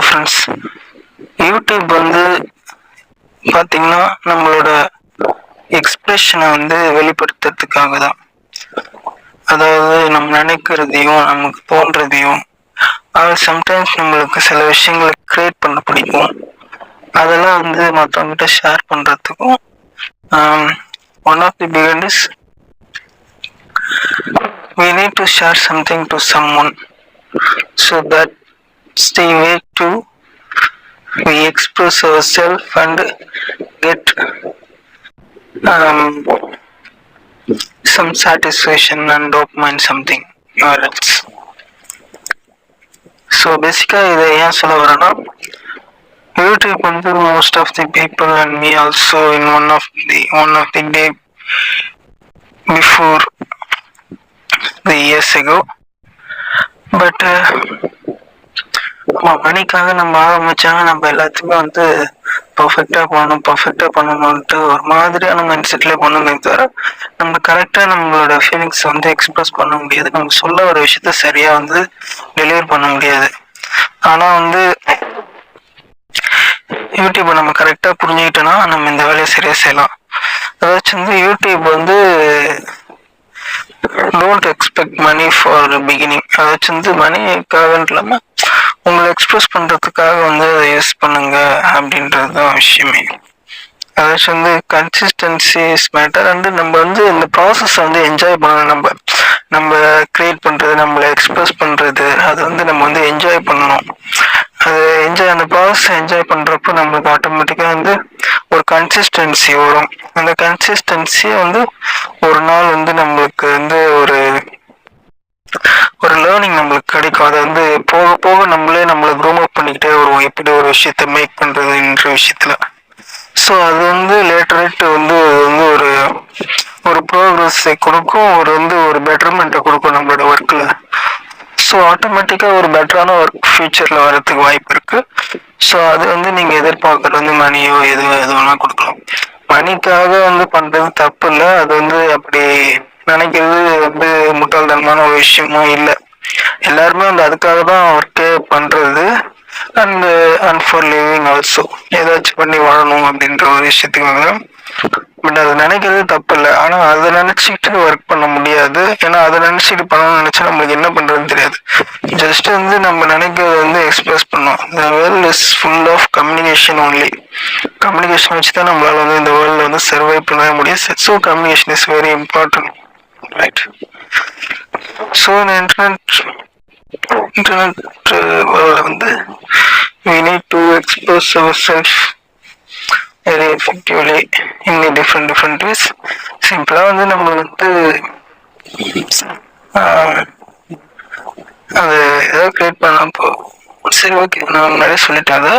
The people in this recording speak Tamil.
ஃப்ரெண்ட்ஸ், யூடியூப் வந்து பார்த்தீங்கன்னா நம்மளோட எக்ஸ்பிரஷனை வந்து வெளிப்படுத்துறதுக்காக தான். அதாவது நம்ம நினைக்கிறதையும் நமக்கு தோன்றதையும், அது சம்டைம்ஸ் நம்மளுக்கு சில விஷயங்களை கிரியேட் பண்ண பிடிக்கும். அதெல்லாம் வந்து மற்றவங்ககிட்ட ஷேர் பண்ணுறதுக்கும் one of the biggest is we need to share something to someone so that's the way to we express ourselves and get some satisfaction and dopamine something or else. So basically இதை ஏன் சொல்ல வரேன்னா, யூடியூப் வந்து most of the people and me also in one of the day before the years ago, but மணிக்காக நம்ம ஆரம்பிச்சாங்க. நம்ம எல்லாத்தையுமே வந்து பர்ஃபெக்டா பண்ணணும்ட்டு ஒரு மாதிரியான மைண்ட் செட்ல பண்ணணுமே தவிர நம்ம கரெக்டா நம்மளோட ஃபீலிங்ஸ் வந்து எக்ஸ்பிரஸ் பண்ண முடியாது. நம்ம சொல்ல ஒரு விஷயத்த சரியா வந்து டெலிவர் பண்ண முடியாது. ஆனா வந்து யூடியூப்பை நம்ம கரெக்டா புரிஞ்சுக்கிட்டோம்னா நம்ம இந்த வேலையை சரியா செய்யலாம். அதாச்சும் வந்து யூடியூப் வந்து don't expect money for beginning. அதாச்சும் வந்து மணிக்காக இல்லாமல் உங்களை எக்ஸ்பிரஸ் பண்ணுறதுக்காக வந்து அதை யூஸ் பண்ணுங்க அப்படின்றது தான் விஷயமே. அதாச்சும் வந்து கன்சிஸ்டன்சி இஸ் மேட்டர். அண்டு நம்ம வந்து இந்த ப்ராசஸ் வந்து என்ஜாய் பண்ணணும். நம்ம கிரியேட் பண்ணுறது, நம்மளை எக்ஸ்பிரஸ் பண்ணுறது, அது வந்து நம்ம வந்து என்ஜாய் பண்ணணும். அது அந்த ப்ராசஸ் என்ஜாய் பண்ணுறப்போ நம்மளுக்கு ஆட்டோமேட்டிக்காக வந்து ஒரு கன்சிஸ்டன்சி வரும். அந்த கன்சிஸ்டன்சியை வந்து ஒரு நாள் வந்து நம்மளுக்கு வந்து ஒரு லேர்னிங் நம்மளுக்கு கிடைக்கும். அதை வந்து போக போக நம்மளை க்ரோம் அப் பண்ணிக்கிட்டே வருவோம், எப்படி ஒரு விஷயத்த மேக் பண்ணுறதுன்ற விஷயத்தில். ஸோ அது வந்து லேட்டரேட் வந்து ஒரு ப்ரோக்ரஸை கொடுக்கும், ஒரு பெட்டர்மெண்ட்டை கொடுக்கும் நம்மளோட ஒர்க்கில். ஸோ ஆட்டோமேட்டிக்காக ஒரு பெட்டரான ஒர்க் ஃபியூச்சரில் வரதுக்கு வாய்ப்பு இருக்குது. ஸோ அது வந்து நீங்கள் எதிர்பார்க்குறது வந்து மணியோ எது வேணால் கொடுக்கலாம். மணிக்காக வந்து பண்ணுறது தப்பு இல்லை. அது வந்து அப்படி நினைக்கிறது வந்து முட்டாள்தனமான ஒரு விஷயமும் இல்லை. எல்லாருமே வந்து அதுக்காக தான் ஒர்க்கே பண்ணுறது. அண்ட் ஃபார் லிவிங் ஆல்சோ, ஏதாச்சும் பண்ணி வாழணும் அப்படின்ற ஒரு விஷயத்துக்காக. பட் அதை நினைக்கிறது தப்பு இல்லை. ஆனால் அதை நினச்சிக்கிட்டு ஒர்க் பண்ண முடியாது. ஏன்னா அதை நினச்சிக்கிட்டு பண்ணணும்னு நினச்சா நம்மளுக்கு என்ன பண்ணுறதுன்னு தெரியாது. ஜஸ்ட் வந்து நம்ம நினைக்கிறத வந்து எக்ஸ்பிரஸ் பண்ணோம். இந்த world is full of communication only. Communication வச்சு தான் நம்மளால் வந்து இந்த வேர்ல்டில் வந்து சர்வை பண்ண முடியும். So communication is very important, right? So இந்த இன்டர்நெட் வந்து we need to express ourselves very effectively in a different ways. சிம்பிளா வந்து நம்ம வந்து அது ஏதாவது கிரியேட் பண்ணப்போ சரி ஓகே நான் முன்னாடியே சொல்லிட்டேன். அதை